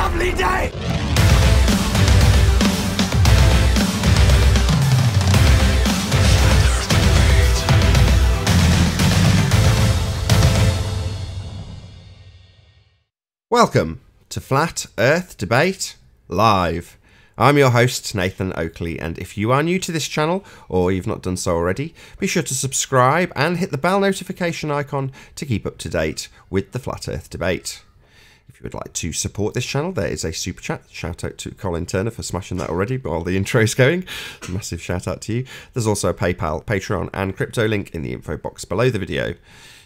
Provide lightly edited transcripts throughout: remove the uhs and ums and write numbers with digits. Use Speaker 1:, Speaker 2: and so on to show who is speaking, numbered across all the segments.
Speaker 1: lovely day!
Speaker 2: Welcome to Flat Earth Debate Live. I'm your host, Nathan Oakley, and if you are new to this channel, or you've not done so already, be sure to subscribe and hit the bell notification icon to keep up to date with the Flat Earth Debate. If you would like to support this channel, there is a super chat. Shout out to Colin Turner for smashing that already while the intro's going. Massive shout out to you. There's also a PayPal, Patreon and crypto link in the info box below the video.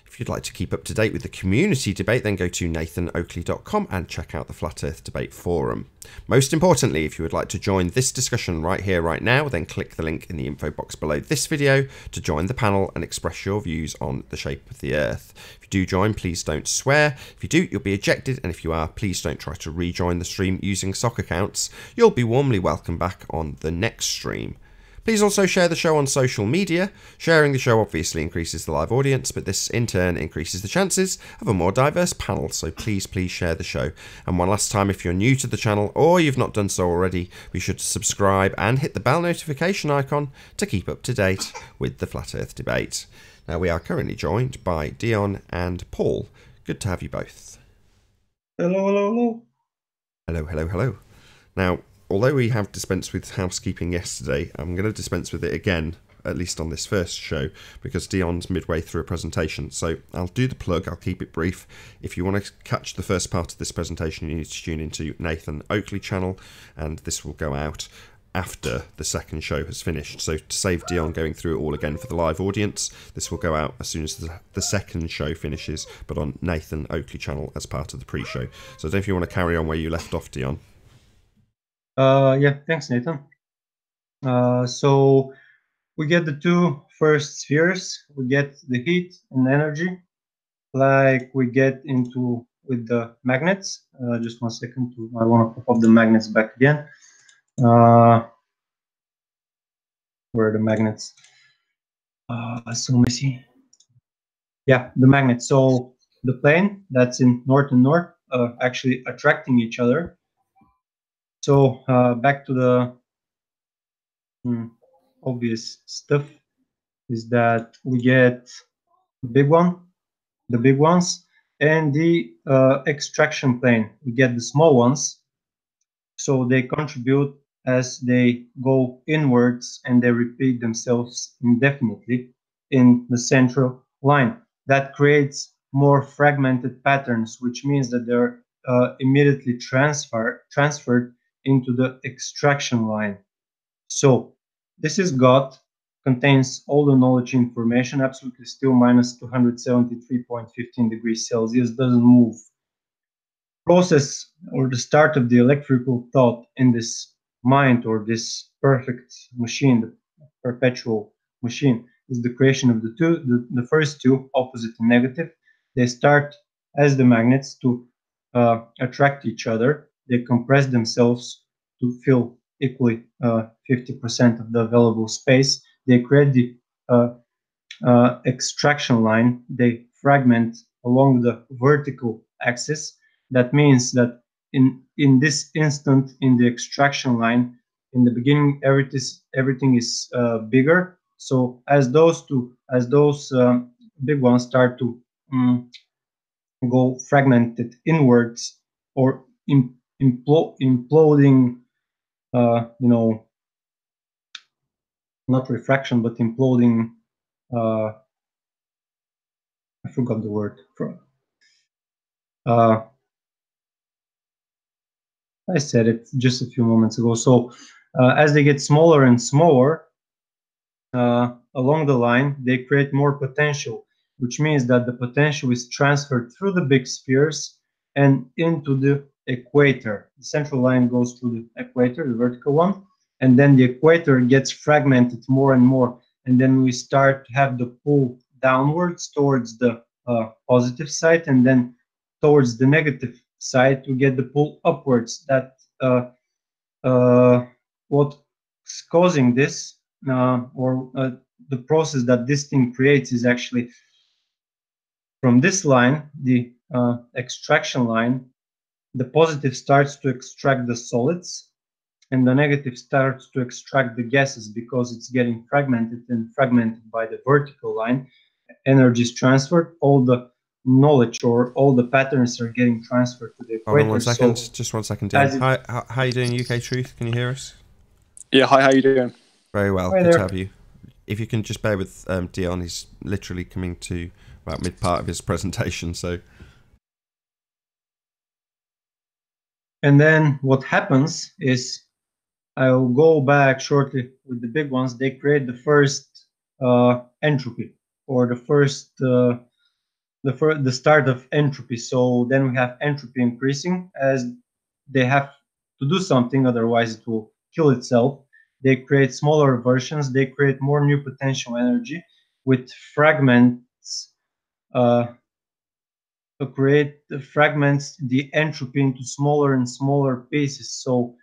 Speaker 2: If you'd like to keep up to date with the community debate, then go to nathanoakley.com and check out the Flat Earth Debate Forum. Most importantly, if you would like to join this discussion right here, right now, then click the link in the info box below this video to join the panel and express your views on the shape of the Earth. If you do join, please don't swear. If you do, you'll be ejected, and if you are, please don't try to rejoin the stream using sock accounts. You'll be warmly welcomed back on the next stream. Please also share the show on social media. Sharing the show obviously increases the live audience, but this in turn increases the chances of a more diverse panel, so please share the show. And one last time, if you're new to the channel or you've not done so already, be sure to subscribe and hit the bell notification icon to keep up to date with the Flat Earth Debate. Now, we are currently joined by Dion and Paul. Good to have you both.
Speaker 3: Hello, hello, hello.
Speaker 2: Hello, hello, hello. Now, although we have dispensed with housekeeping yesterday, I'm going to dispense with it again, at least on this first show, because Dion's midway through a presentation. So I'll do the plug, I'll keep it brief. If you want to catch the first part of this presentation, you need to tune into Nathan Oakley channel, and this will go out after the second show has finished. So to save Dion going through it all again for the live audience, this will go out as soon as the second show finishes, but on Nathan Oakley channel as part of the pre-show. So I don't know if you want to carry on where you left off, Dion.
Speaker 3: Yeah, thanks, Nathan. So we get the two first spheres. We get the heat and energy, like we get into with the magnets. Just 1 second. I want to pop up the magnets back again. Where are the magnets? So messy. Yeah, the magnets. So the plane that's in north and north actually attracting each other. So back to the obvious stuff is that we get the big ones, and the extraction plane. We get the small ones. So they contribute as they go inwards, and they repeat themselves indefinitely in the central line. That creates more fragmented patterns, which means that they're immediately transferred into the extraction line. So this is God, contains all the knowledge information, absolutely still minus 273.15 degrees Celsius, doesn't move. Process or the start of the electrical thought in this mind, or this perfect machine, the perpetual machine, is the creation of the first two, opposite and negative. They start as the magnets to attract each other. They compress themselves to fill equally 50% of the available space. They create the extraction line. They fragment along the vertical axis. That means that in this instant, in the extraction line, in the beginning, everything is bigger. So as those big ones start to go fragmented inwards, or imploding, not refraction, but imploding. I forgot the word. I said it just a few moments ago. So as they get smaller and smaller along the line, they create more potential, which means that the potential is transferred through the big spheres and into the equator. The central line goes through the equator, the vertical one, and then the equator gets fragmented more and more, and then we start to have the pull downwards towards the positive side, and then towards the negative side to get the pull upwards. That what's causing this, the process that this thing creates, is actually from this line, the extraction line, the positive starts to extract the solids, and the negative starts to extract the gases because it's getting fragmented, and fragmented by the vertical line. Energy is transferred. All the knowledge or all the patterns are getting transferred to the equator.
Speaker 2: Hold on 1 second.
Speaker 3: So
Speaker 2: Just 1 second, Dion. Hi, how you doing, UK Truth? Can you hear us?
Speaker 1: Yeah, hi, how you doing?
Speaker 2: Very well.
Speaker 3: Hi
Speaker 2: Good
Speaker 3: there.
Speaker 2: to have you. If you can just bear with Dion, he's literally coming to about mid part of his presentation. So,
Speaker 3: and then what happens is, I'll go back shortly with the big ones. They create the first entropy, or the first the start of entropy. So then we have entropy increasing as they have to do something, otherwise it will kill itself. They create smaller versions. They create more new potential energy with fragments. Create the fragments the entropy into smaller and smaller pieces. So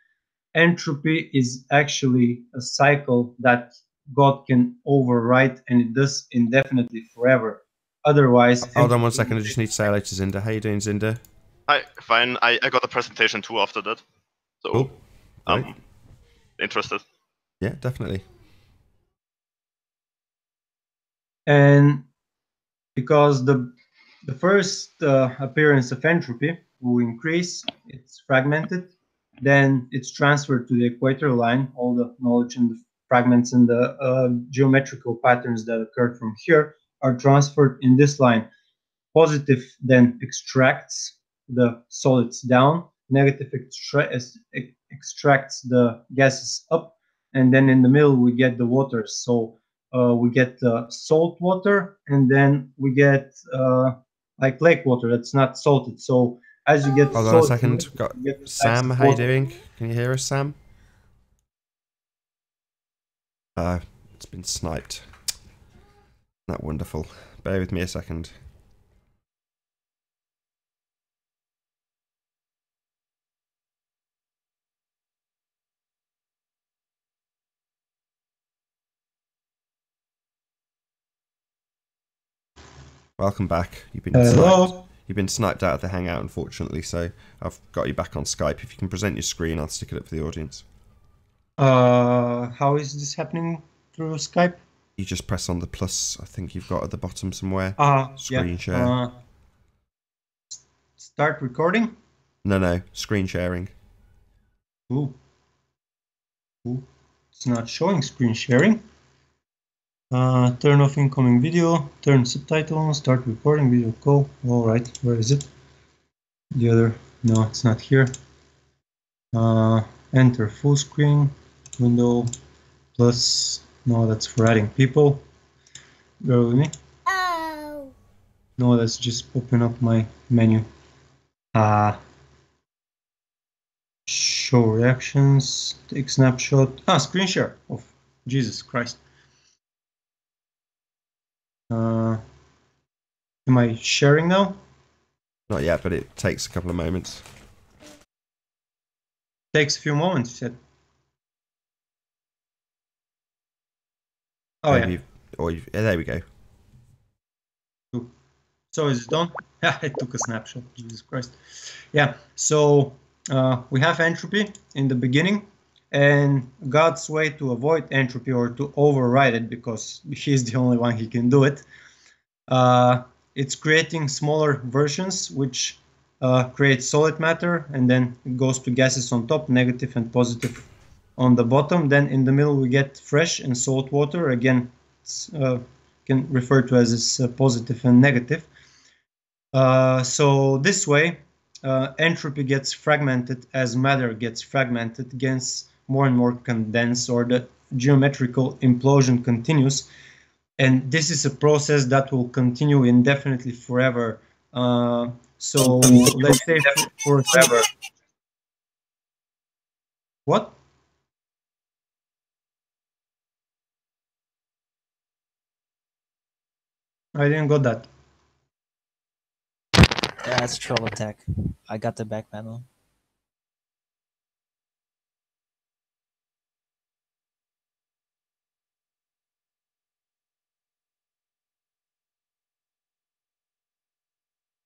Speaker 3: entropy is actually a cycle that God can override, and it does indefinitely forever. Otherwise,
Speaker 2: hold on 1 second. I just need to say hello to Cinder. How you doing, Cinder?
Speaker 4: Hi, fine. I got a presentation too after that. So,
Speaker 2: Cool. Great.
Speaker 4: interested.
Speaker 2: Yeah, definitely.
Speaker 3: And because the first appearance of entropy will increase, it's fragmented, then it's transferred to the equator line. All the knowledge and the fragments and the geometrical patterns that occurred from here are transferred in this line. Positive then extracts the solids down, negative extracts the gases up, and then in the middle we get the waters. So we get salt water, and then we get like lake water that's not salted. So as you get
Speaker 2: Hold on a second. Got Sam, how you doing? Can you hear us, Sam? It's been sniped. Not wonderful. Bear with me a second. Welcome back. You've been sniped. You've been sniped out of the Hangout, unfortunately, so I've got you back on Skype. If you can present your screen, I'll stick it up for the audience.
Speaker 3: How is this happening through Skype?
Speaker 2: You just press on the plus, I think you've got at the bottom somewhere. Screen
Speaker 3: yeah.
Speaker 2: share.
Speaker 3: Start recording?
Speaker 2: No, screen sharing.
Speaker 3: Ooh. It's not showing screen sharing. Turn off incoming video, turn subtitle on, start recording, video call. All right, where is it? The other, no, it's not here. Enter full screen, window, plus, no, that's for adding people. Bear with me. Oh. No, that's just open up my menu. Show reactions, take snapshot. Screen share. Oh, Jesus Christ. Am I sharing now?
Speaker 2: Not yet, but it takes a couple of moments.
Speaker 3: Takes a few moments, you said. Oh,
Speaker 2: maybe yeah. There we go.
Speaker 3: So is it done? Yeah, it took a snapshot. Jesus Christ. Yeah, so we have entropy in the beginning, and God's way to avoid entropy or to override it, because he's the only one who can do it, it's creating smaller versions which create solid matter, and then it goes to gases on top, negative and positive on the bottom. Then in the middle we get fresh and salt water. Again, it's can refer to as positive and negative. So this way, entropy gets fragmented as matter gets fragmented, gets more and more condensed, or the geometrical implosion continues. And this is a process that will continue indefinitely forever. So let's say for forever. What? I didn't got that.
Speaker 5: Yeah, that's troll attack. I got the back panel.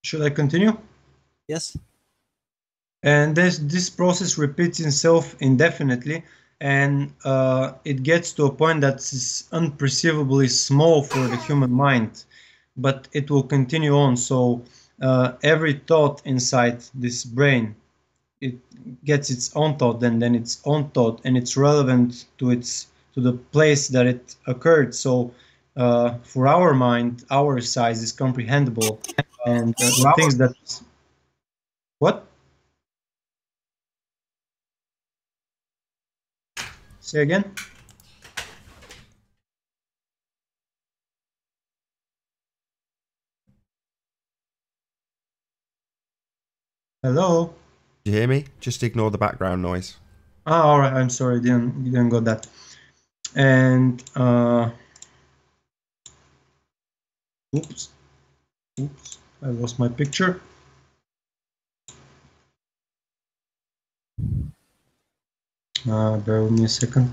Speaker 3: Should I continue?
Speaker 5: Yes.
Speaker 3: And this process repeats itself indefinitely, and it gets to a point that's unperceivably small for the human mind, but it will continue on. So every thought inside this brain, it gets its own thought, and then its own thought, and it's relevant to the place that it occurred. So for our mind, our size is comprehensible, and the things that what? Say again? Hello?
Speaker 2: Do you hear me? Just ignore the background noise.
Speaker 3: Ah, all right. I'm sorry. Didn't got that. And oops, I lost my picture. Bear with me a second.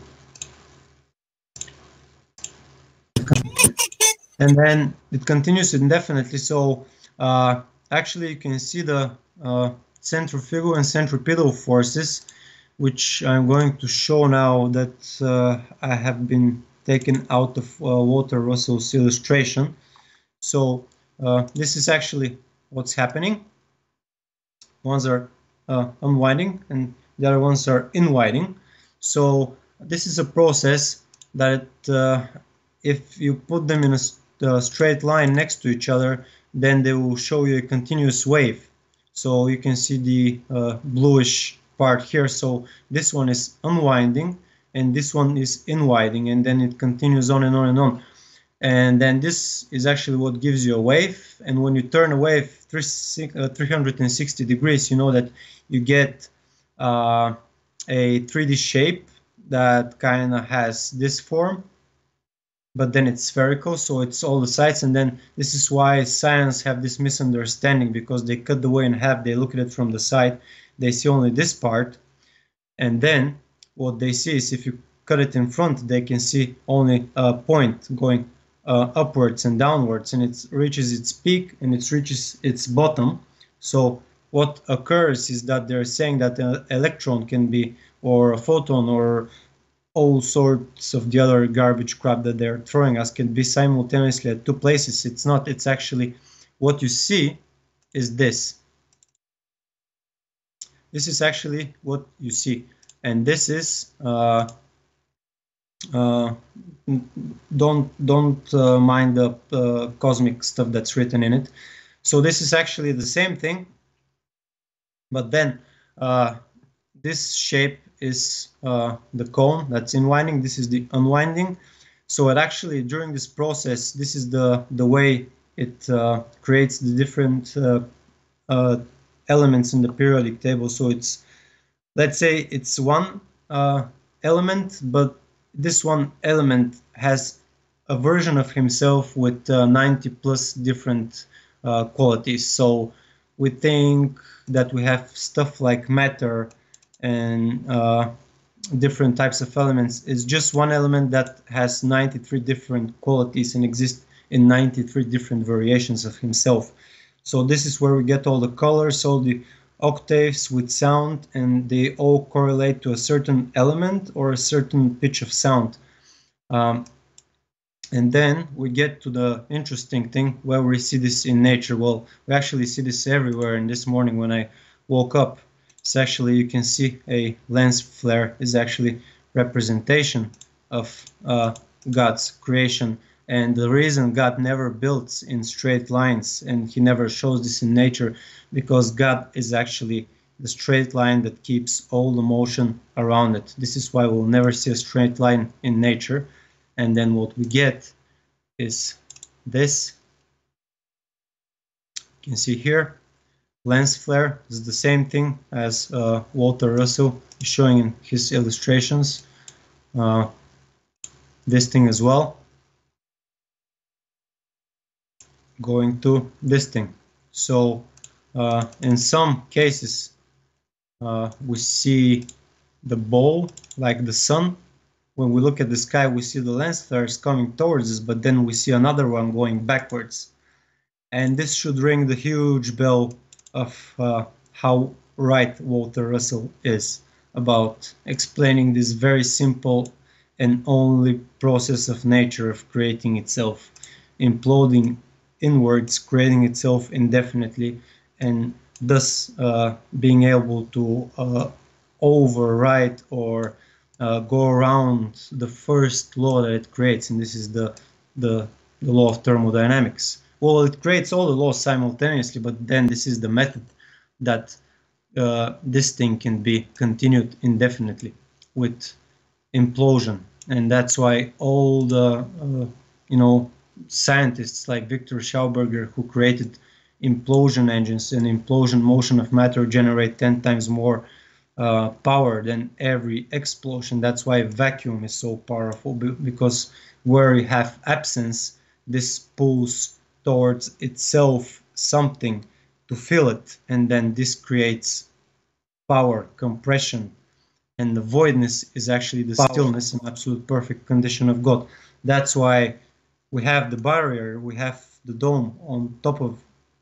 Speaker 3: And then it continues indefinitely. So actually, you can see the centrifugal and centripetal forces, which I'm going to show now that I have been taken out of Walter Russell's illustration. So this is actually what's happening. Ones are unwinding and the other ones are inwinding. So this is a process that if you put them in a straight line next to each other, then they will show you a continuous wave. So you can see the bluish part here. So this one is unwinding and this one is inwinding, and then it continues on and on and on. And then this is actually what gives you a wave. And when you turn a wave 360 degrees, you know that you get a 3D shape that kind of has this form, but then it's spherical, so it's all the sides. And then this is why science have this misunderstanding, because they cut the wave in half, they look at it from the side, they see only this part, and then what they see is if you cut it in front, they can see only a point going upwards and downwards, and it reaches its peak and it reaches its bottom. So what occurs is that they're saying that an electron can be, or a photon, or all sorts of the other garbage crap that they're throwing us can be simultaneously at two places. It's not. It's actually what you see is this. This is actually what you see, and this is don't mind the cosmic stuff that's written in it. So this is actually the same thing, but then this shape is the cone that's inwinding. This is the unwinding. So it actually, during this process, this is the way it creates the different elements in the periodic table. So it's, let's say it's one element, but this one element has a version of himself with 90 plus different qualities. So we think that we have stuff like matter and different types of elements. It's just one element that has 93 different qualities and exists in 93 different variations of himself. So this is where we get all the colors, all the octaves with sound, and they all correlate to a certain element or a certain pitch of sound. And then we get to the interesting thing where we see this in nature. Well, we actually see this everywhere. And this morning when I woke up, it's actually, you can see a lens flare is actually representation of God's creation. And the reason God never builds in straight lines, and he never shows this in nature, because God is actually the straight line that keeps all the motion around it. This is why we'll never see a straight line in nature. And then what we get is this. You can see here, lens flare is the same thing as Walter Russell is showing in his illustrations. This thing as well. Going to this thing. So in some cases we see the ball like the sun. When we look at the sky, we see the lens flares coming towards us, but then we see another one going backwards. And this should ring the huge bell of how right Walter Russell is about explaining this very simple and only process of nature of creating itself, imploding inwards, creating itself indefinitely, and thus being able to override or go around the first law that it creates, and this is the law of thermodynamics. Well, it creates all the laws simultaneously, but then this is the method that this thing can be continued indefinitely with implosion, and that's why all the scientists like Victor Schauberger, who created implosion engines and implosion motion of matter, generate 10 times more power than every explosion. That's why vacuum is so powerful, because where you have absence, this pulls towards itself something to fill it, and then this creates power, compression, and the voidness is actually the stillness and absolute perfect condition of God. That's why we have the barrier, we have the dome on top of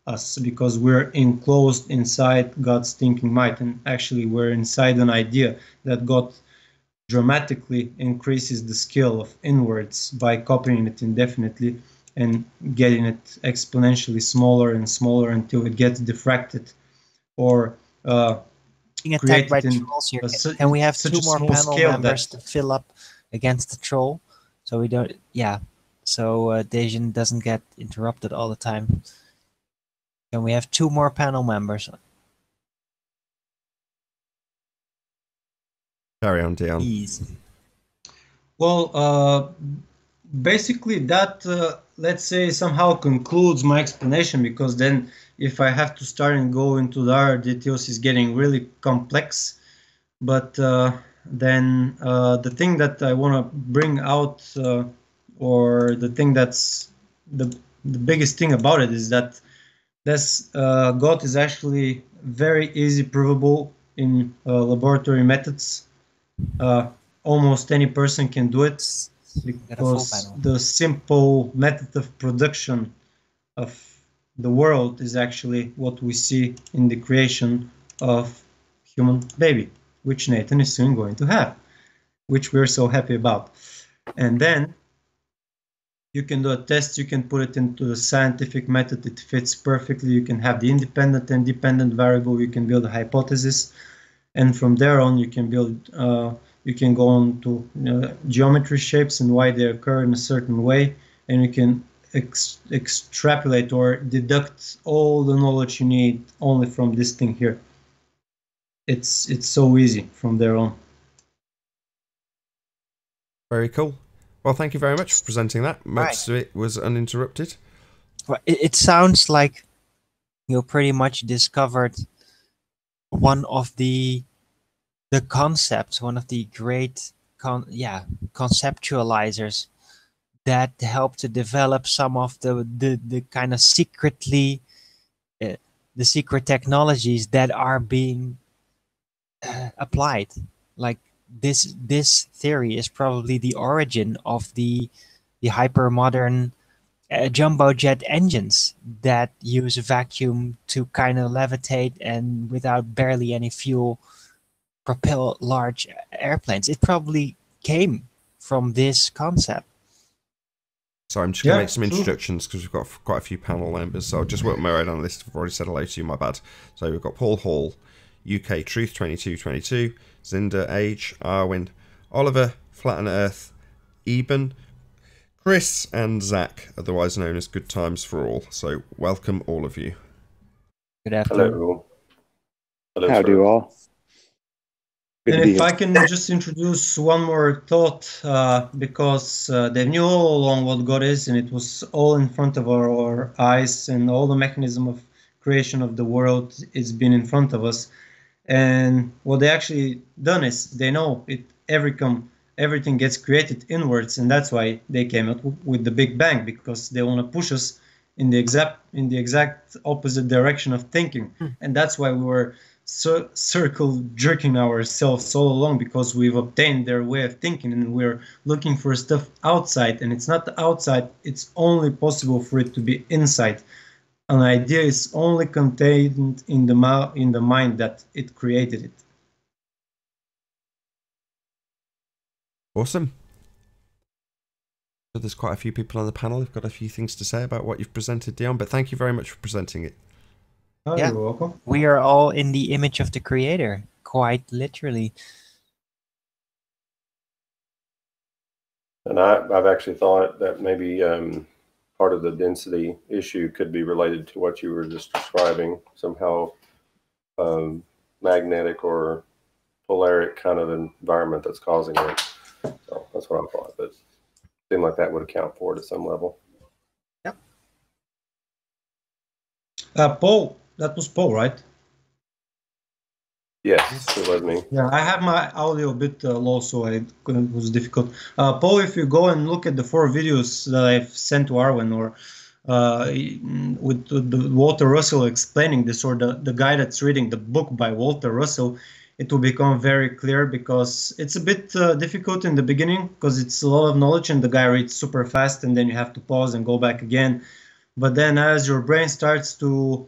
Speaker 3: us, because we're enclosed inside God's thinking might, and actually we're inside an idea that God dramatically increases the scale of inwards by copying it indefinitely and getting it exponentially smaller and smaller until it gets diffracted or
Speaker 5: being attacked by
Speaker 3: created in
Speaker 5: trolls here.
Speaker 3: a
Speaker 5: Can we have
Speaker 3: such
Speaker 5: two
Speaker 3: a
Speaker 5: more
Speaker 3: small
Speaker 5: panel
Speaker 3: scale
Speaker 5: members
Speaker 3: that-
Speaker 5: to fill up against the troll, so we don't? Yeah, so Dejan doesn't get interrupted all the time. Can we have two more panel members?
Speaker 2: Carry on, Dion.
Speaker 5: Please.
Speaker 3: Well, basically that, let's say, somehow concludes my explanation, because then if I have to start and go into the other details, is getting really complex. But then the thing that I want to bring out, or the thing that's the biggest thing about it, is that this God is actually very easy provable in laboratory methods. Almost any person can do it, because the simple method of production of the world is actually what we see in the creation of human baby, which Nathan is soon going to have, which we're so happy about. And then you can do a test, you can put it into the scientific method, it fits perfectly, you can have the independent and dependent variable, you can build a hypothesis, and from there on you can build you can go on to geometry shapes and why they occur in a certain way, and you can extrapolate or deduct all the knowledge you need only from this thing here. It's so easy from there on.
Speaker 2: Very cool. Well, thank you very much for presenting that. Most of it was uninterrupted.
Speaker 5: Well, it sounds like you pretty much discovered one of the concepts, one of the great conceptualizers that helped to develop some of the kind of secretly the secret technologies that are being applied. Like this theory is probably the origin of the hyper modern jumbo jet engines that use vacuum to kind of levitate and without barely any fuel propel large airplanes. It probably came from this concept.
Speaker 2: So I'm just going to make some introductions because we've got quite a few panel members. So I'll just work my way down the list. I've already said hello to you, my bad. So we've got Paul Hall, UK Truth 2222, Cinder, Age, Arwin, Oliver, Flatten Earth, Eben, Chris, and Zach, otherwise known as Good Times for All. So welcome all of you.
Speaker 5: Good afternoon.
Speaker 6: Hello, everyone. Hello,
Speaker 7: How do you all?
Speaker 3: And if I can just introduce one more thought, because they knew all along what God is, and it was all in front of our eyes, and all the mechanism of creation of the world is been in front of us. And what they actually done is they know everything gets created inwards, and that's why they came up with the Big Bang, because they want to push us in the exact opposite direction of thinking. And that's why we were circle jerking ourselves all along, because we've obtained their way of thinking and we're looking for stuff outside, and it's not outside, it's only possible for it to be inside. an idea is only contained in the mind that it created it.
Speaker 2: Awesome. So there's quite a few people on the panel who've got a few things to say about what you've presented, Dion, but thank you very much for presenting it.
Speaker 3: Oh,
Speaker 5: Yeah.
Speaker 3: You're welcome.
Speaker 5: We are all in the image of the creator, quite literally.
Speaker 6: And I've actually thought that maybe part of the density issue could be related to what you were just describing, somehow magnetic or polaric kind of environment that's causing it. So that's what I thought, but it seemed like that would account for it at some level.
Speaker 5: Yep.
Speaker 3: Paul, that was Paul, right?
Speaker 6: Yes, it was me.
Speaker 3: Yeah, I have my audio a bit low, so it was difficult. Paul, if you go and look at the 4 videos that I've sent to Arwen, or with the Walter Russell explaining this, or the guy that's reading the book by Walter Russell, it will become very clear, because it's a bit difficult in the beginning, because it's a lot of knowledge and the guy reads super fast, and then you have to pause and go back again. But then as your brain starts to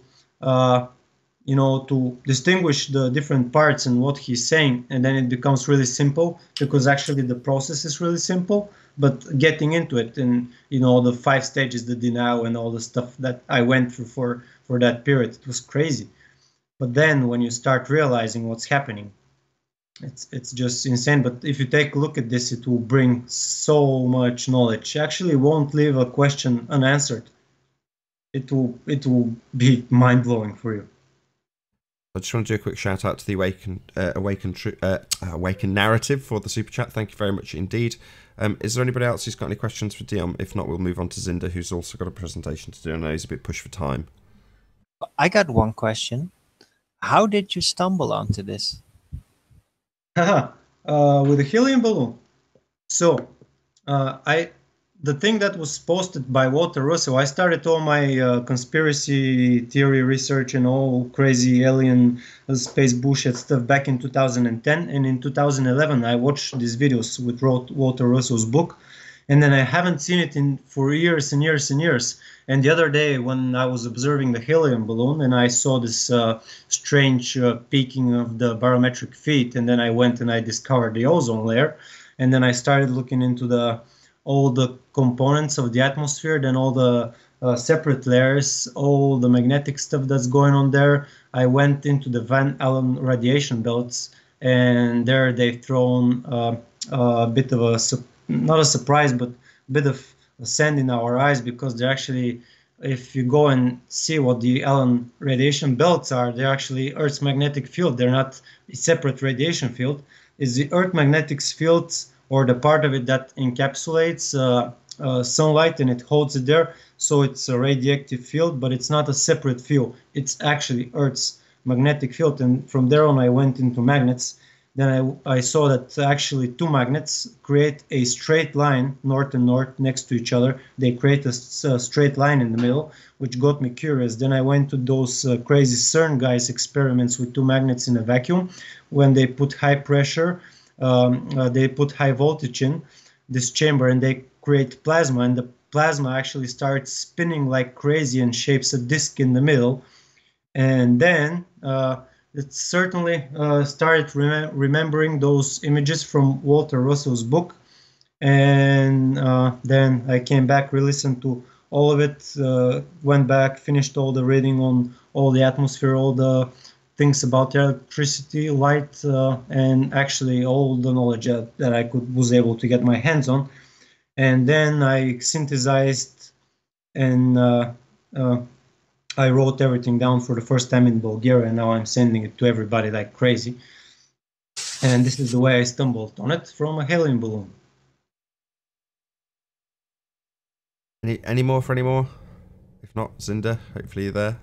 Speaker 3: to distinguish the different parts and what he's saying, and then it becomes really simple, because actually the process is really simple, but getting into it, and the 5 stages, the denial and all the stuff that I went through for that period, it was crazy. But then when you start realizing what's happening, it's just insane. But if you take a look at this, it will bring so much knowledge. Actually won't leave a question unanswered. It will be mind-blowing for you.
Speaker 2: I just want to do a quick shout out to the Awaken Narrative for the super chat. Thank you very much indeed. Is there anybody else who's got any questions for Dion? If not, we'll move on to Cinder, who's also got a presentation to do. I know he's a bit pushed for time.
Speaker 5: I got one question. How did you stumble onto this?
Speaker 3: With a helium balloon. So the thing that was posted by Walter Russell, I started all my conspiracy theory research and all crazy alien space bullshit stuff back in 2010. And in 2011, I watched these videos with Walter Russell's book. And then I haven't seen it for years and years and years. And the other day when I was observing the helium balloon, and I saw this strange peaking of the barometric feet, and then I went and I discovered the ozone layer. And then I started looking into all the components of the atmosphere, then all the separate layers, all the magnetic stuff that's going on there. I went into the Van Allen radiation belts, and there they've thrown a bit of not a surprise, but a bit of sand in our eyes, because they're actually, if you go and see what the Allen radiation belts are, they're actually Earth's magnetic field. They're not a separate radiation field. It's the Earth magnetic field, or the part of it that encapsulates sunlight and it holds it there. So it's a radioactive field, but it's not a separate field. It's actually Earth's magnetic field. And from there on, I went into magnets. Then I saw that actually 2 magnets create a straight line, north and north, next to each other. They create a straight line in the middle, which got me curious. Then I went to those crazy CERN guys' experiments with 2 magnets in a vacuum. When they put high pressure, they put high voltage in this chamber, and they create plasma, and the plasma actually starts spinning like crazy and shapes a disc in the middle. And then it certainly started remembering those images from Walter Russell's book. And then I came back, re-listened to all of it, went back, finished all the reading on all the atmosphere, all the things about electricity, light, and actually all the knowledge that I was able to get my hands on. And then I synthesized and I wrote everything down for the first time in Bulgaria, and now I'm sending it to everybody like crazy. And this is the way I stumbled on it, from a helium balloon.
Speaker 2: Any more for any more? If not, Cinder, hopefully you're there.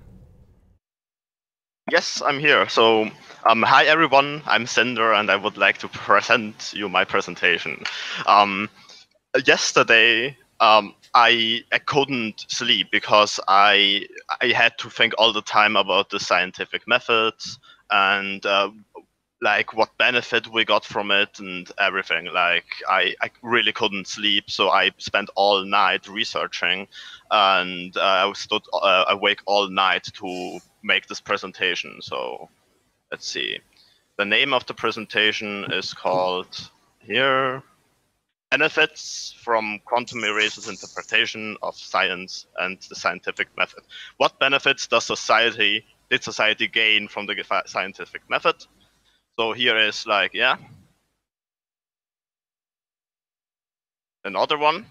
Speaker 4: Yes, I'm here. So, hi everyone, I'm Cinder, and I would like to present you my presentation. Yesterday, I couldn't sleep because I had to think all the time about the scientific methods and like what benefit we got from it and everything. Like I really couldn't sleep, so I spent all night researching, and I stood awake all night to make this presentation. So let's see. The name of the presentation is called here, Benefits from Quantum Eraser's Interpretation of Science and the Scientific Method. What benefits did society gain from the scientific method? So here is like, yeah, another one.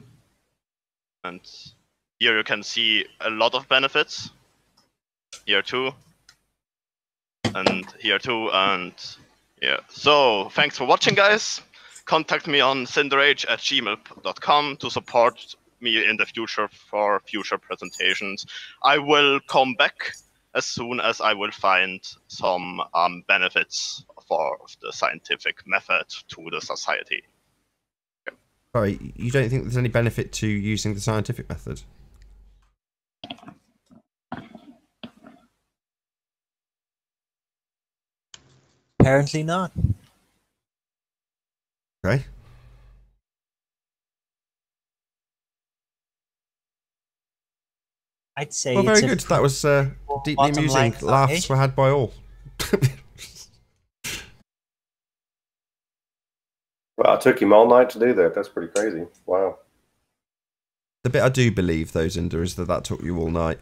Speaker 4: And here you can see a lot of benefits. Here too. And here too, and yeah. So thanks for watching, guys. Contact me on cinderage@gmail.com to support me in the future for future presentations. I will come back as soon as I will find some benefits for the scientific method to the society. Okay.
Speaker 2: Sorry, you don't think there's any benefit to using the scientific method?
Speaker 5: Apparently not.
Speaker 2: Okay.
Speaker 5: I'd say
Speaker 2: Well, very
Speaker 5: it's
Speaker 2: good. That was deeply
Speaker 5: bottom
Speaker 2: amusing.
Speaker 5: line
Speaker 2: Laughs
Speaker 5: foundation.
Speaker 2: were had by all.
Speaker 6: Well, it took him all night to do that. That's pretty crazy. Wow.
Speaker 2: The bit I do believe, though, Cinder, is that took you all night.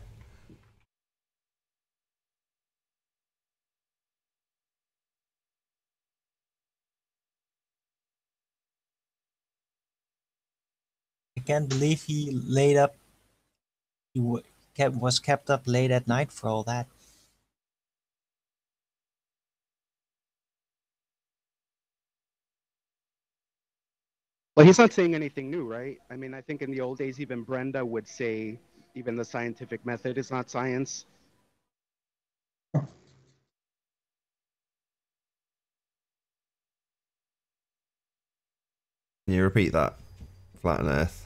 Speaker 5: I can't believe he laid up. He was kept up late at night for all that.
Speaker 7: Well, he's not saying anything new, right? I mean, I think in the old days, even Brenda would say even the scientific method is not science.
Speaker 2: Can you repeat that? Flat on Earth.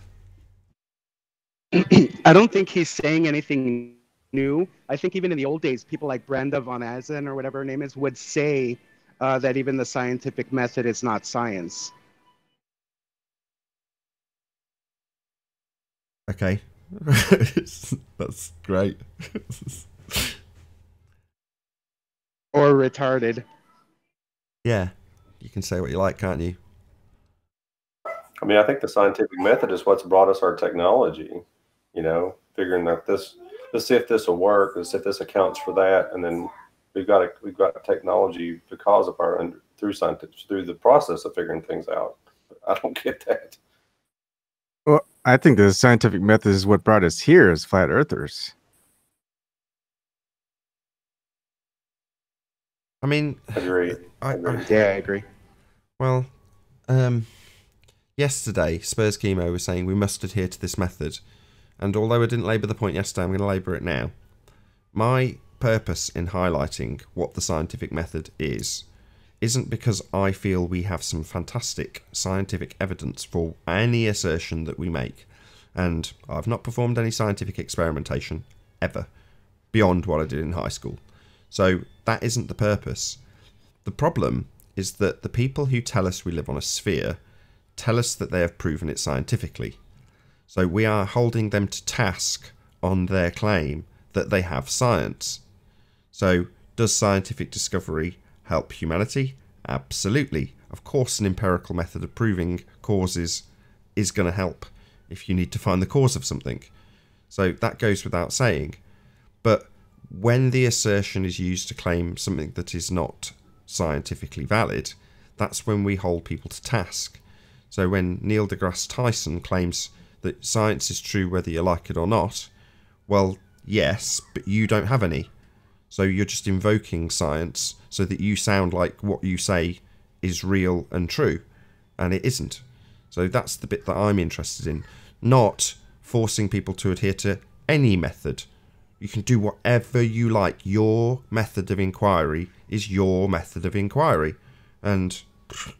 Speaker 7: I don't think he's saying anything new. I think even in the old days, people like Brenda von Azen or whatever her name is would say that even the scientific method is not science.
Speaker 2: Okay. That's great.
Speaker 7: Or retarded.
Speaker 2: Yeah. You can say what you like, can't you?
Speaker 6: I mean, I think the scientific method is what's brought us our technology. You know, figuring that let's see if this will work. Let's see if this accounts for that, and then we've got technology because of through the process of figuring things out. I don't get that.
Speaker 8: Well, I think the scientific method is what brought us here as flat earthers.
Speaker 2: I mean,
Speaker 6: Agreed.
Speaker 7: Yeah, I agree.
Speaker 2: Well, yesterday, Spurs Chemo was saying we must adhere to this method. And although I didn't labour the point yesterday, I'm going to labour it now. My purpose in highlighting what the scientific method isn't because I feel we have some fantastic scientific evidence for any assertion that we make. And I've not performed any scientific experimentation, ever, beyond what I did in high school. So that isn't the purpose. The problem is that the people who tell us we live on a sphere tell us that they have proven it scientifically. So we are holding them to task on their claim that they have science. So does scientific discovery help humanity? Absolutely. Of course, an empirical method of proving causes is going to help if you need to find the cause of something. So that goes without saying. But when the assertion is used to claim something that is not scientifically valid, that's when we hold people to task. So when Neil deGrasse Tyson claims that science is true whether you like it or not, well, yes, but you don't have any. So you're just invoking science so that you sound like what you say is real and true, and it isn't. So that's the bit that I'm interested in, not forcing people to adhere to any method. You can do whatever you like. Your method of inquiry is your method of inquiry. And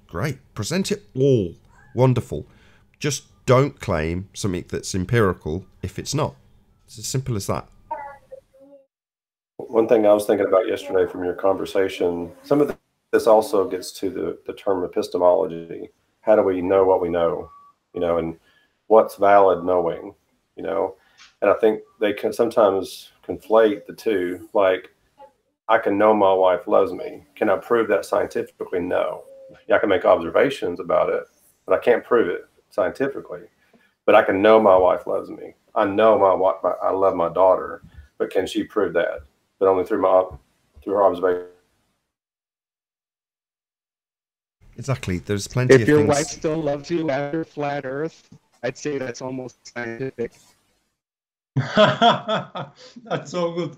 Speaker 2: great, present it all. Wonderful. Just don't claim something that's empirical if it's not. It's as simple as that.
Speaker 6: One thing I was thinking about yesterday from your conversation, some of this also gets to the term epistemology. How do we know what we know? You know, and what's valid knowing? You know, and I think they can sometimes conflate the two. Like, I can know my wife loves me. Can I prove that scientifically? No. Yeah, I can make observations about it, but I can't prove it scientifically. But I can know my wife loves me. I know my wife. I love my daughter, but can she prove that? But only through her observation.
Speaker 2: Exactly. There's plenty of
Speaker 7: If
Speaker 2: things.
Speaker 7: your wife still loves you after flat Earth, I'd say that's almost scientific.
Speaker 3: That's so good.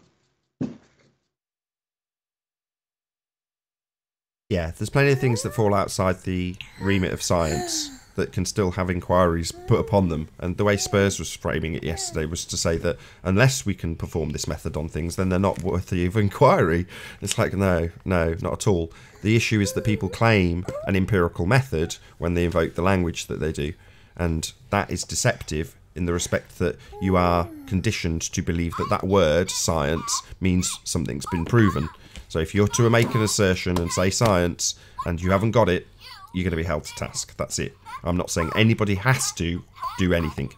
Speaker 2: Yeah, there's plenty of things that fall outside the remit of science that can still have inquiries put upon them. And the way Spurs was framing it yesterday was to say that unless we can perform this method on things, then they're not worthy of inquiry. It's like, no, not at all. The issue is that people claim an empirical method when they invoke the language that they do. And that is deceptive in the respect that you are conditioned to believe that that word, science, means something's been proven. So if you're to make an assertion and say science, and you haven't got it, you're going to be held to task. That's it. I'm not saying anybody has to do anything.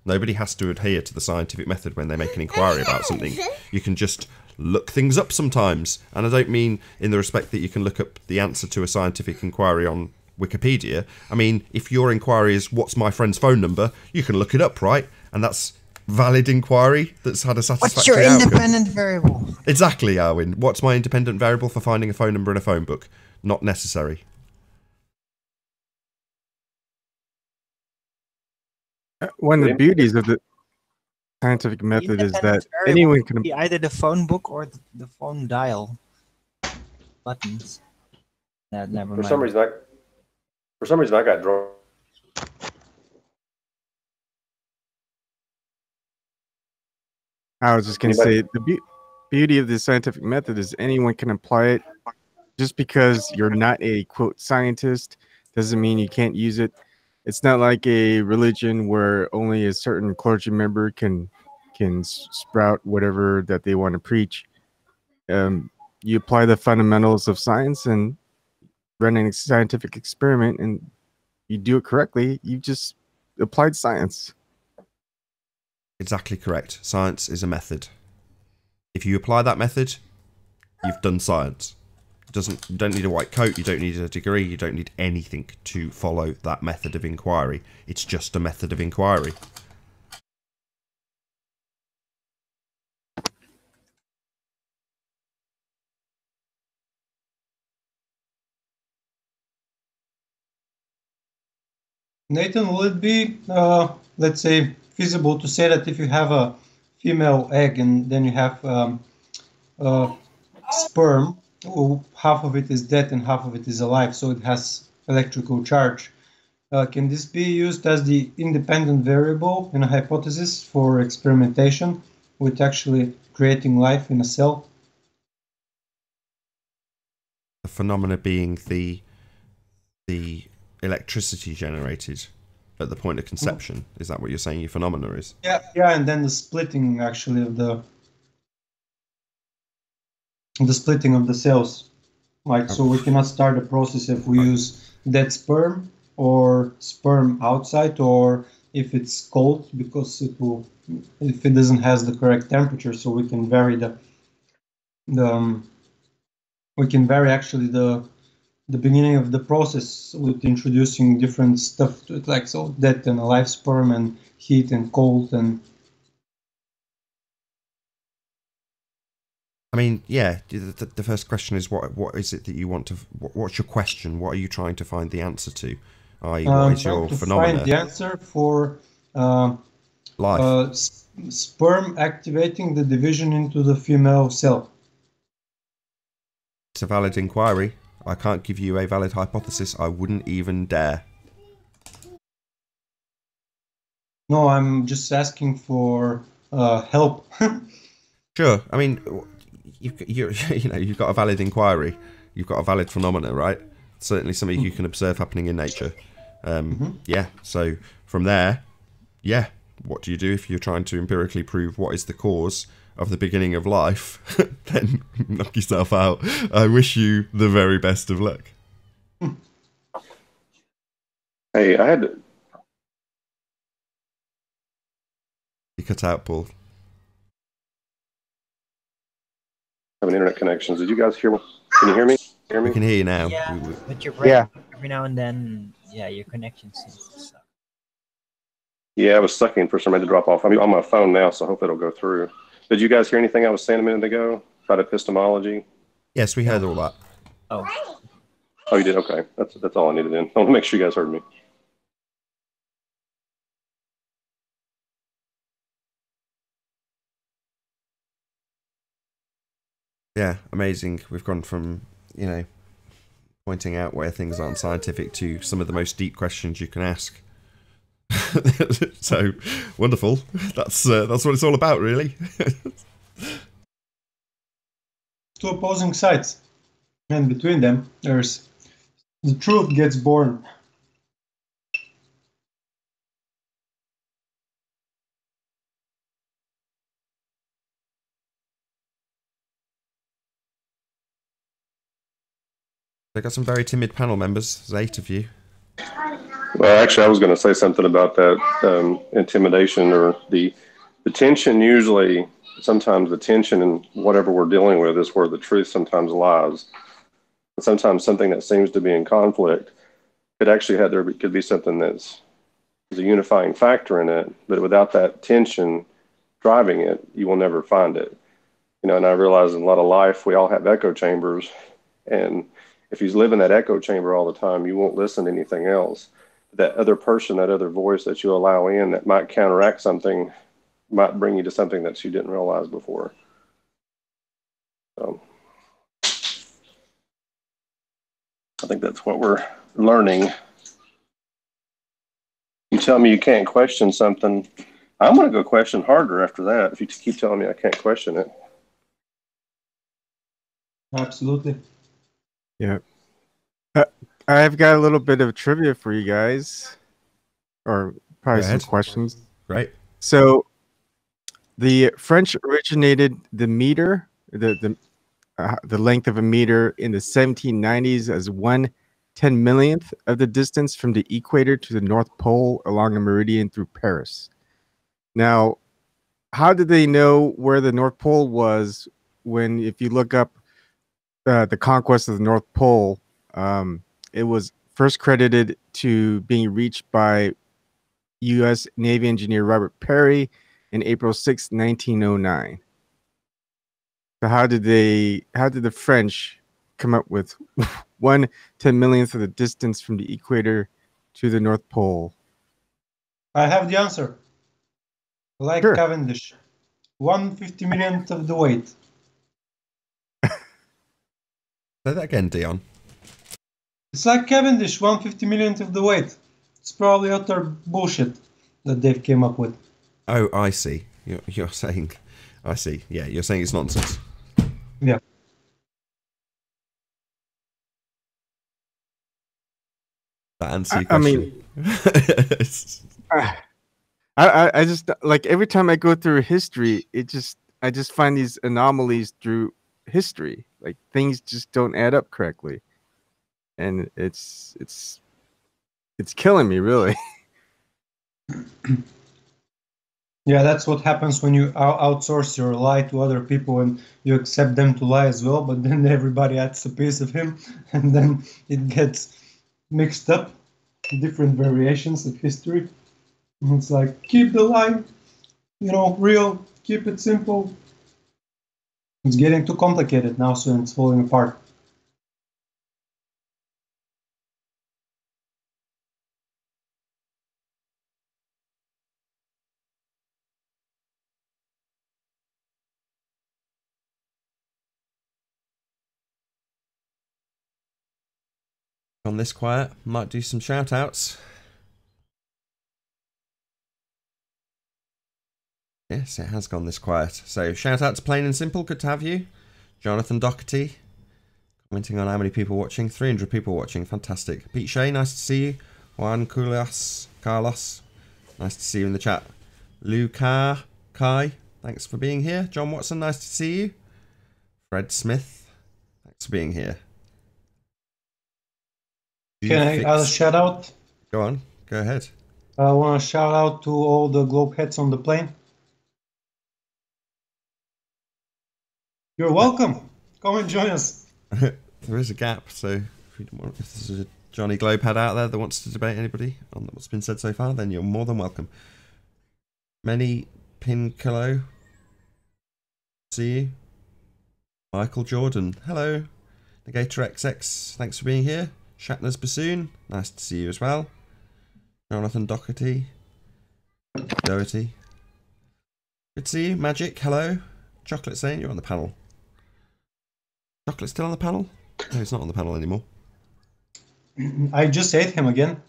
Speaker 2: Nobody has to adhere to the scientific method when they make an inquiry about something. You can just look things up sometimes. And I don't mean in the respect that you can look up the answer to a scientific inquiry on Wikipedia. I mean, if your inquiry is, what's my friend's phone number, you can look it up, right? And that's valid inquiry that's had a satisfactory
Speaker 5: What's your
Speaker 2: outcome.
Speaker 5: independent variable?
Speaker 2: Exactly, Arwin. What's my independent variable for finding a phone number in a phone book? Not necessary.
Speaker 8: One of the beauties of the scientific method is that
Speaker 5: Independent variable
Speaker 8: anyone can.
Speaker 5: could be either the phone book or the phone dial buttons. No, never
Speaker 6: For
Speaker 5: mind.
Speaker 6: some reason, I got drawn.
Speaker 8: I was just going to say the beauty of the scientific method is anyone can apply it. Just because you're not a quote scientist doesn't mean you can't use it. It's not like a religion where only a certain clergy member can sprout whatever that they want to preach. You apply the fundamentals of science and run a scientific experiment, and you do it correctly. You just applied science.
Speaker 2: Exactly correct. Science is a method. If you apply that method, you've done science. You don't need a white coat, you don't need a degree, you don't need anything to follow that method of inquiry. It's just a method of inquiry.
Speaker 3: Nathan, will it be, let's say, feasible to say that if you have a female egg and then you have sperm, half of it is dead and half of it is alive, so it has electrical charge. Can this be used as the independent variable in a hypothesis for experimentation with actually creating life in a cell?
Speaker 2: The phenomena being the electricity generated at the point of conception. Is that what you're saying your phenomena is?
Speaker 3: Yeah, and then the splitting actually of the splitting of the cells. Like, so we cannot start a process if we use dead sperm or sperm outside, or if it's cold, because if it doesn't has the correct temperature, so we can vary actually the beginning of the process with introducing different stuff to it, like so dead and alive sperm and heat and cold and.
Speaker 2: I mean, yeah. The first question is what is it that you want to? What's your question? What are you trying to find the answer to? I.e., what is your phenomena?
Speaker 3: Find the answer for
Speaker 2: life.
Speaker 3: Sperm activating the division into the female cell.
Speaker 2: It's a valid inquiry. I can't give you a valid hypothesis. I wouldn't even dare.
Speaker 3: No, I'm just asking for help.
Speaker 2: Sure. I mean, you've got a valid inquiry. You've got a valid phenomena, right? Certainly something you can observe happening in nature. Yeah. So from there, yeah. What do you do if you're trying to empirically prove what is the cause of the beginning of life, then knock yourself out. I wish you the very best of luck.
Speaker 6: Hey, I had to.
Speaker 2: You cut out, Paul.
Speaker 6: Having internet connections. Did you guys hear me? Can you hear me?
Speaker 2: We can hear you now.
Speaker 5: Yeah,
Speaker 2: We-
Speaker 5: but you're breaking every now and then. Yeah, your connection seems to suck.
Speaker 6: Yeah, I was sucking for somebody to drop off. I'm on my phone now, so I hope it'll go through. Did you guys hear anything I was saying a minute ago about epistemology?
Speaker 2: Yes, we heard all that.
Speaker 5: Oh,
Speaker 6: Oh, you did? Okay. That's all I needed then. I want to make sure you guys heard me.
Speaker 2: Yeah, amazing. We've gone from, you know, pointing out where things aren't scientific to some of the most deep questions you can ask. So wonderful. That's what it's all about, really.
Speaker 3: Two opposing sides, and between them, there's the truth gets born.
Speaker 2: I got some very timid panel members. There's 8 of you.
Speaker 6: Well, actually, I was going to say something about that intimidation or the tension. Usually, sometimes the tension in whatever we're dealing with is where the truth sometimes lies. And sometimes something that seems to be in conflict could actually have there could be something that's a unifying factor in it. But without that tension driving it, you will never find it. You know, and I realize in a lot of life we all have echo chambers, and if you live in that echo chamber all the time, you won't listen to anything else. That other person, that other voice that you allow in that might counteract something, might bring you to something that you didn't realize before. So I think that's what we're learning. You tell me you can't question something, I'm going to go question harder after that if you keep telling me I can't question it.
Speaker 3: Absolutely.
Speaker 8: Yeah. I've got a little bit of trivia for you guys, or probably
Speaker 2: Go
Speaker 8: some
Speaker 2: ahead.
Speaker 8: questions.
Speaker 2: Great.
Speaker 8: So, the French originated the meter, the length of a meter in the 1790s as 1/10,000,000th of the distance from the equator to the North Pole along a meridian through Paris. Now, how did they know where the North Pole was when, if you look up the conquest of the North Pole, it was first credited to being reached by U.S. Navy engineer Robert Peary in April 6, 1909. So how did the French come up with 1/10,000,000th of the distance from the equator to the North Pole?
Speaker 3: I have the answer. Like
Speaker 8: Sure.
Speaker 3: Cavendish, 1/50,000,000th of the weight.
Speaker 2: Say that again, Dion.
Speaker 3: It's like Cavendish, 1/50,000,000th of the weight. It's probably utter bullshit that they've came up with.
Speaker 2: Oh, I see. You're saying, I see. Yeah, you're saying it's nonsense.
Speaker 3: Yeah.
Speaker 2: That answer your
Speaker 8: I
Speaker 2: question.
Speaker 8: I just, like, every time I go through history, I just find these anomalies through history. Like, things just don't add up correctly, and it's killing me, really.
Speaker 3: Yeah, that's what happens when you outsource your lie to other people and you accept them to lie as well, but then everybody adds a piece of him, and then it gets mixed up, different variations of history. And it's like, keep the lie, real, keep it simple. It's getting too complicated now, so it's falling apart.
Speaker 2: On this quiet, might do some shout outs. Yes, it has gone this quiet. So shout out to Plain and Simple, good to have you. Jonathan Doherty, commenting on how many people watching. 300 people watching, fantastic. Pete Shea, nice to see you. Juan Carlos, nice to see you in the chat. Luca Kai, thanks for being here. John Watson, nice to see you. Fred Smith, thanks for being here.
Speaker 3: Can I add a shout out?
Speaker 2: Go on, go ahead.
Speaker 3: I want to shout out to all the globe heads on the plane. You're welcome. Come and join us.
Speaker 2: There is a gap, so if there's a Johnny Globehead out there that wants to debate anybody on what's been said so far, then you're more than welcome. Many Pincolo, see you. Michael Jordan, hello. Negator XX, thanks for being here. Shatner's Bassoon, nice to see you as well. Jonathan Doherty, Doherty, good to see you. Magic, hello. Chocolate saying you're on the panel. Chocolate still on the panel? No, he's not on the panel anymore.
Speaker 3: I just ate him again.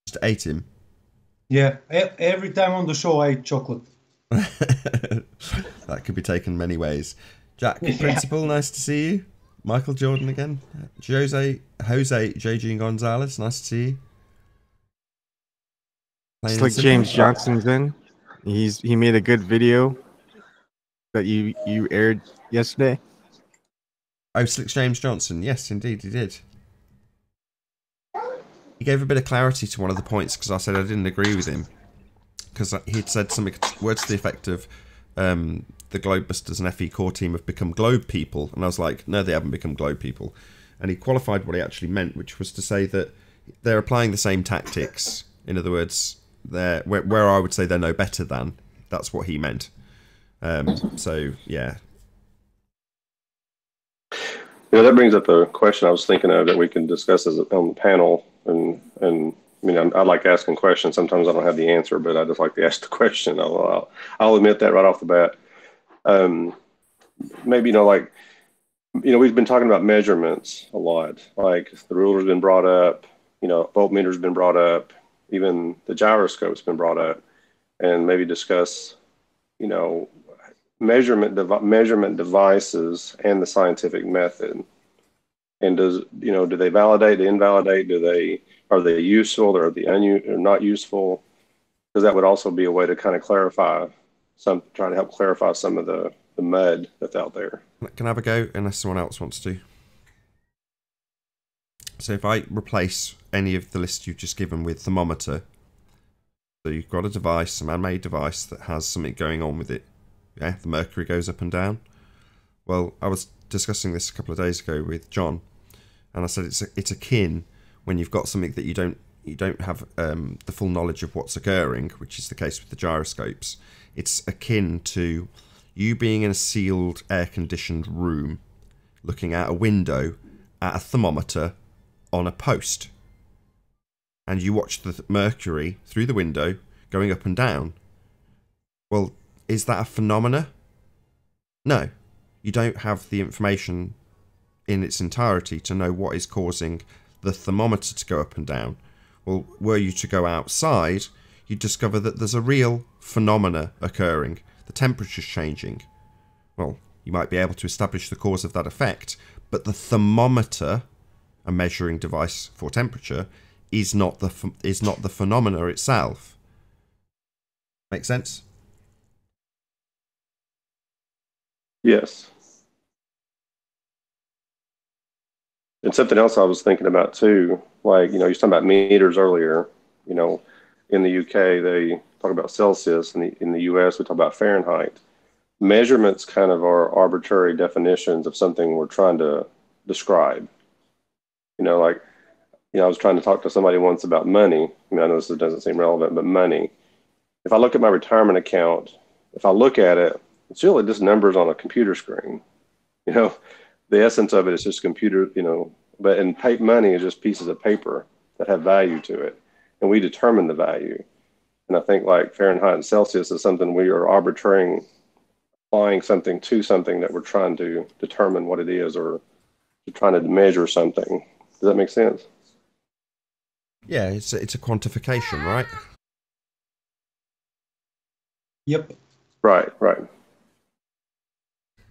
Speaker 2: Just ate him?
Speaker 3: Yeah, every time on the show I eat chocolate.
Speaker 2: That could be taken many ways. Jack, Principal, nice to see you. Michael Jordan again. Jose JG Gonzalez, nice to see you.
Speaker 8: Slick James Johnson's in. He made a good video that you aired yesterday.
Speaker 2: Oh, Slick James Johnson. Yes, indeed, he did. He gave a bit of clarity to one of the points because I said I didn't agree with him. Because he'd said something, words to the effect of the Globebusters and FE core team have become globe people. And I was like, no, they haven't become globe people. And he qualified what he actually meant, which was to say that they're applying the same tactics. In other words, they're where I would say they're no better than. That's what he meant. So, yeah.
Speaker 6: You know, that brings up a question I was thinking of that we can discuss as on the panel. And I mean, I like asking questions. Sometimes I don't have the answer, but I just like to ask the question. I'll admit that right off the bat. Maybe, we've been talking about measurements a lot. Like the ruler's been brought up, voltmeter's been brought up, even the gyroscope's been brought up, and maybe discuss, measurement devices and the scientific method. And do they validate, they invalidate, are they useful, or are they or not useful? Because that would also be a way to kind of try to help clarify some of the mud that's out there.
Speaker 2: Can I have a go unless someone else wants to? So if I replace any of the list you've just given with thermometer, so you've got a device, a man-made device that has something going on with it. Yeah, the mercury goes up and down. Well, I was discussing this a couple of days ago with John, and I said it's akin when you've got something that you don't have the full knowledge of what's occurring, which is the case with the gyroscopes. It's akin to you being in a sealed, air-conditioned room, looking out a window at a thermometer on a post, and you watch the mercury through the window going up and down. Well, is that a phenomena? No. You don't have the information in its entirety to know what is causing the thermometer to go up and down. Well, were you to go outside, you'd discover that there's a real phenomena occurring. The temperature's changing. Well, you might be able to establish the cause of that effect, but the thermometer, a measuring device for temperature, is not the phenomena itself. Make sense?
Speaker 6: Yes. And something else I was thinking about too, like, you were talking about meters earlier, in the UK, they talk about Celsius, and in the US, we talk about Fahrenheit. Measurements kind of are arbitrary definitions of something we're trying to describe. I was trying to talk to somebody once about money. I know this doesn't seem relevant, but money. If I look at my retirement account, if I look at it, it's really just numbers on a computer screen. The essence of it is just computer, but in money is just pieces of paper that have value to it. And we determine the value. And I think like Fahrenheit and Celsius is something we are arbitrarily applying something to something that we're trying to determine what it is, or trying to measure something. Does that make sense?
Speaker 2: Yeah, it's a quantification, right?
Speaker 3: Yep.
Speaker 6: Right.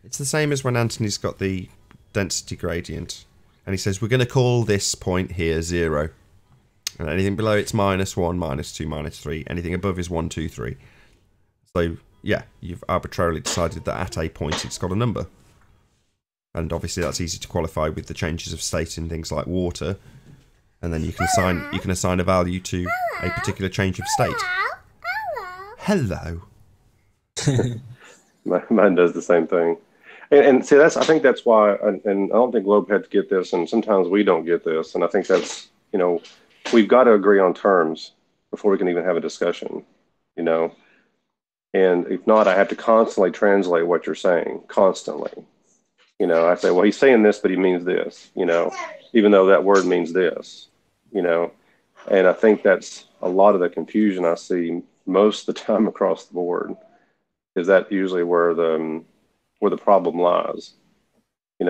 Speaker 2: It's the same as when Anthony's got the density gradient, and he says, we're going to call this point here 0. And anything below it's -1, -2, -3. Anything above is 1, 2, 3. So yeah, you've arbitrarily decided that at a point it's got a number. And obviously that's easy to qualify with the changes of state in things like water. And then you can assign a value to a particular change of state. Hello.
Speaker 6: Mine does the same thing. And see, I think that's why, and I don't think Globeheads get this, and sometimes we don't get this. And I think that's, we've got to agree on terms before we can even have a discussion, And if not, I have to constantly translate what you're saying, constantly. I say, well, he's saying this, but he means this, even though that word means this, And I think that's a lot of the confusion I see most of the time across the board. Is that usually where the problem lies? And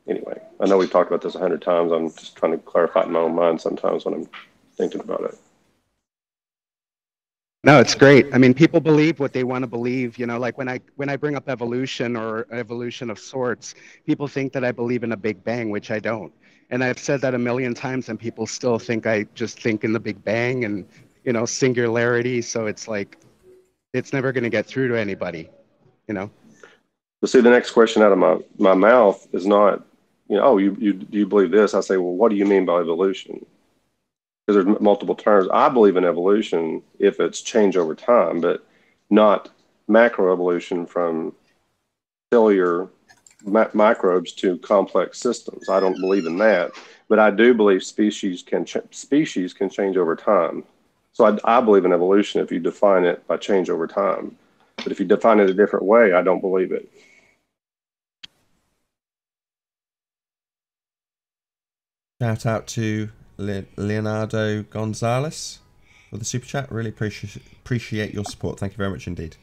Speaker 6: anyway, I know we've talked about this 100 times. I'm just trying to clarify it in my own mind sometimes when I'm thinking about it.
Speaker 7: No, it's great. I mean, people believe what they want to believe. Like when I bring up evolution or evolution of sorts, people think that I believe in a Big Bang, which I don't. And I've said that a million times, and people still think I just think in the Big Bang and singularity. So it's like, it's never going to get through to anybody.
Speaker 6: But see, the next question out of my mouth is not, do you believe this? I say, well, what do you mean by evolution? Because there's multiple terms. I believe in evolution if it's change over time, but not macroevolution from cellular microbes to complex systems. I don't believe in that, but I do believe species can change over time. So I believe in evolution if you define it by change over time. But if you define it a different way, I don't believe it.
Speaker 2: Shout out to Leonardo Gonzalez for the super chat. Really appreciate your support. Thank you very much indeed.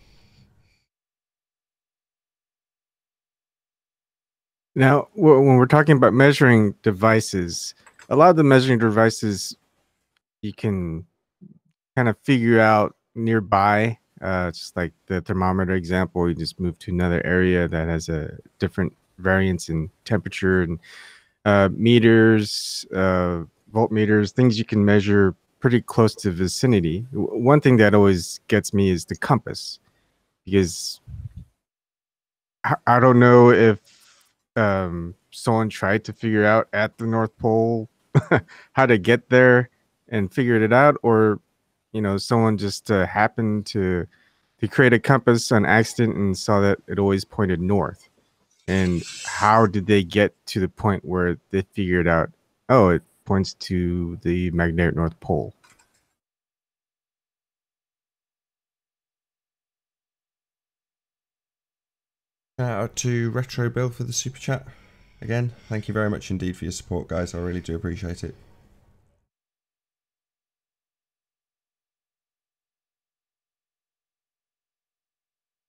Speaker 8: Now, when we're talking about measuring devices, a lot of the measuring devices you can kind of figure out nearby. Just like the thermometer example, you just move to another area that has a different variance in temperature, and meters, voltmeters, things you can measure pretty close to vicinity. One thing that always gets me is the compass, because I don't know if someone tried to figure out at the North Pole how to get there and figured it out, or someone just happened to create a compass on accident and saw that it always pointed north. And how did they get to the point where they figured out, oh, it points to the magnetic North Pole?
Speaker 2: Shout out to Retro Bill for the super chat. Again, thank you very much indeed for your support, guys. I really do appreciate it.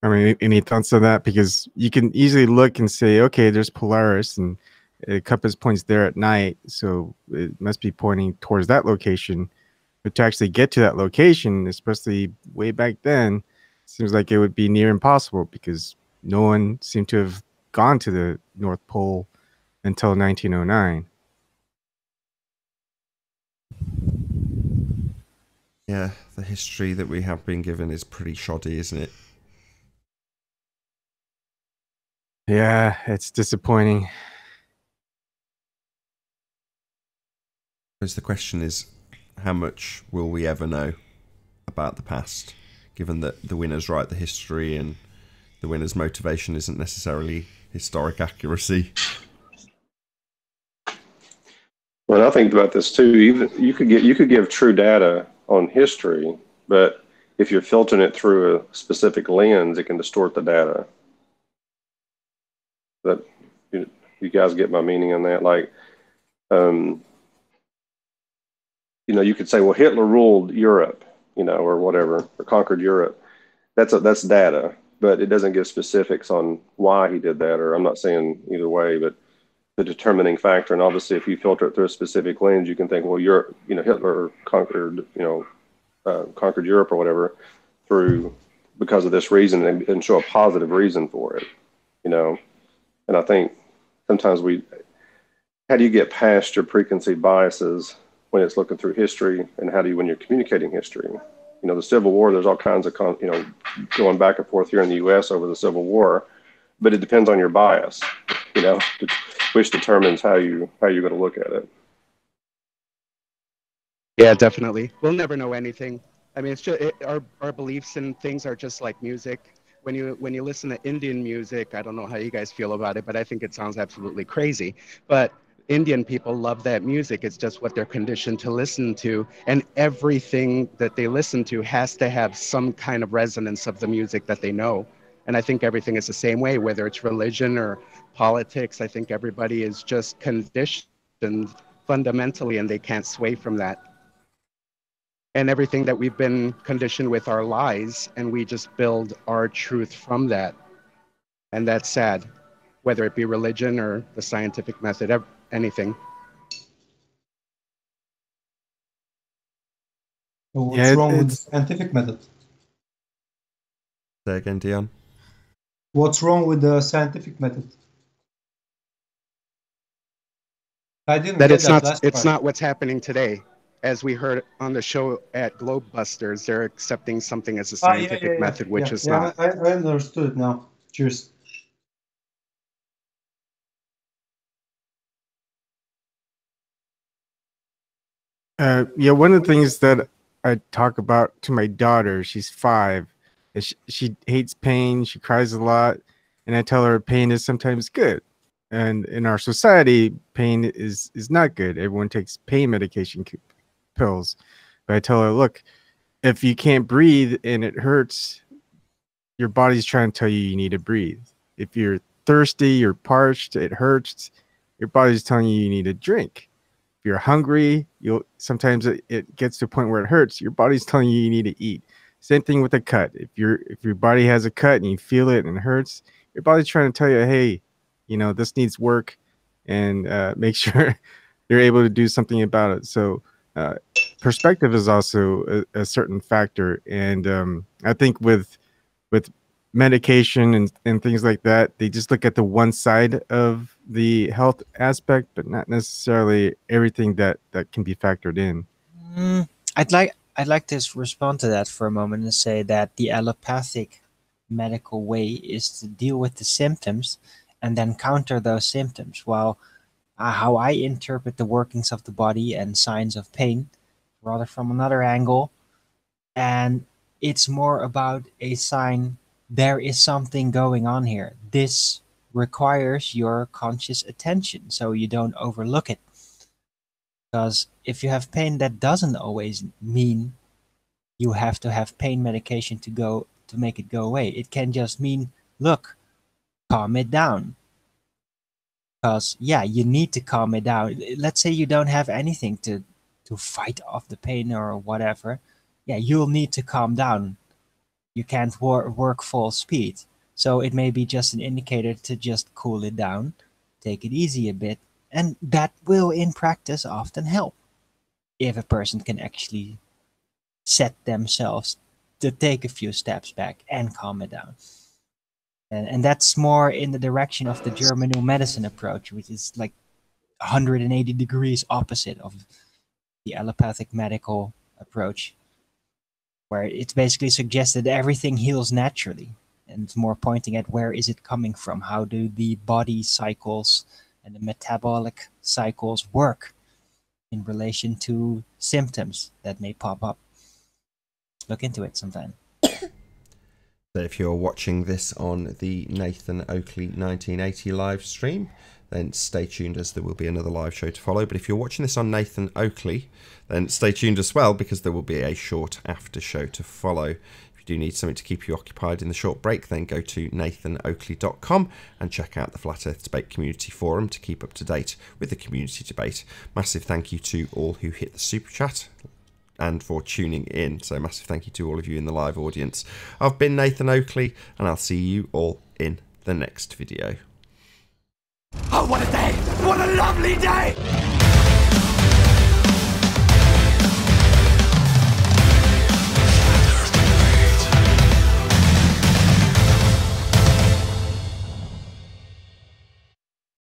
Speaker 8: I mean, any thoughts on that? Because you can easily look and say, okay, there's Polaris, and the compass points there at night, so it must be pointing towards that location. But to actually get to that location, especially way back then, seems like it would be near impossible, because no one seemed to have gone to the North Pole until 1909.
Speaker 2: Yeah, the history that we have been given is pretty shoddy, isn't it?
Speaker 8: Yeah, it's disappointing.
Speaker 2: Because the question is, how much will we ever know about the past, given that the winners write the history and the winner's motivation isn't necessarily historic accuracy?
Speaker 6: Well, I think about this too. Even you could give true data on history, but if you're filtering it through a specific lens, it can distort the data. That you guys get my meaning on that? Like, you could say, well, Hitler ruled Europe, or whatever, or conquered Europe. That's data, but it doesn't give specifics on why he did that. Or I'm not saying either way, but the determining factor. And obviously, if you filter it through a specific lens, you can think, well, Hitler conquered, conquered Europe or whatever because of this reason, and show a positive reason for it, And I think sometimes how do you get past your preconceived biases when it's looking through history, and how do you when you're communicating history? You know, the Civil War, there's all kinds of, you know, going back and forth here in the U.S. over the Civil War, but it depends on your bias, you know, which determines how you're going to look at it.
Speaker 7: Yeah, definitely. We'll never know anything. I mean, it's just our beliefs and things are just like music. When you listen to Indian music, I don't know how you guys feel about it, but I think it sounds absolutely crazy. But Indian people love that music. It's just what they're conditioned to listen to, and everything that they listen to has to have some kind of resonance of the music that they know. And I think everything is the same way, whether it's religion or politics. I think everybody is just conditioned fundamentally, and they can't sway from that. And everything that we've been conditioned with are lies, and we just build our truth from that. And that's sad, whether it be religion or the scientific method, anything.
Speaker 3: So what's wrong with the scientific method?
Speaker 2: Say again, Dion.
Speaker 3: What's wrong with the scientific method? I didn't
Speaker 7: That
Speaker 3: get
Speaker 7: it's
Speaker 3: that
Speaker 7: not
Speaker 3: last
Speaker 7: it's
Speaker 3: part.
Speaker 7: not what's happening today. As we heard on the show at Globebusters, they're accepting something as a scientific method, which is not.
Speaker 3: I understood it now. Cheers.
Speaker 8: Yeah, one of the things that I talk about to my daughter, she's 5, is she hates pain, she cries a lot, and I tell her pain is sometimes good. And in our society, pain is not good. Everyone takes pain medication pills. But I tell her, look, if you can't breathe and it hurts, your body's trying to tell you you need to breathe. If you're thirsty, you're parched, it hurts, your body's telling you you need to drink. If you're hungry, sometimes it gets to a point where it hurts, your body's telling you you need to eat. Same thing with a cut. If your body has a cut and you feel it and it hurts, your body's trying to tell you, hey, you know, this needs work, and make sure you're able to do something about it. So perspective is also a certain factor. And I think with medication and things like that, they just look at the one side of the health aspect, but not necessarily everything that can be factored in.
Speaker 5: I'd like to respond to that for a moment and say that the allopathic medical way is to deal with the symptoms and then counter those symptoms, while how I interpret the workings of the body and signs of pain rather from another angle. And it's more about a sign there is something going on here. This requires your conscious attention so you don't overlook it. Because if you have pain, that doesn't always mean you have to have pain medication to make it go away. It can just mean, look, calm it down. Because yeah, you need to calm it down. Let's say you don't have anything to fight off the pain or whatever. Yeah, you'll need to calm down. You can't work full speed. So it may be just an indicator to just cool it down, take it easy a bit, and that will in practice often help if a person can actually set themselves to take a few steps back and calm it down. And that's more in the direction of the German New Medicine approach, which is like 180 degrees opposite of the allopathic medical approach, where it's basically suggested that everything heals naturally. And it's more pointing at where is it coming from? How do the body cycles and the metabolic cycles work in relation to symptoms that may pop up? Look into it sometime.
Speaker 2: So if you're watching this on the Nathan Oakley 1980 live stream, then stay tuned, as there will be another live show to follow. But if you're watching this on Nathan Oakley, then stay tuned as well, because there will be a short after show to follow. If you do need something to keep you occupied in the short break, then go to nathanoakley.com and check out the Flat Earth Debate Community Forum to keep up to date with the community debate. Massive thank you to all who hit the super chat and for tuning in. So massive thank you to all of you in the live audience. I've been Nathan Oakley, and I'll see you all in the next video.
Speaker 9: Oh, what a day! What a lovely day!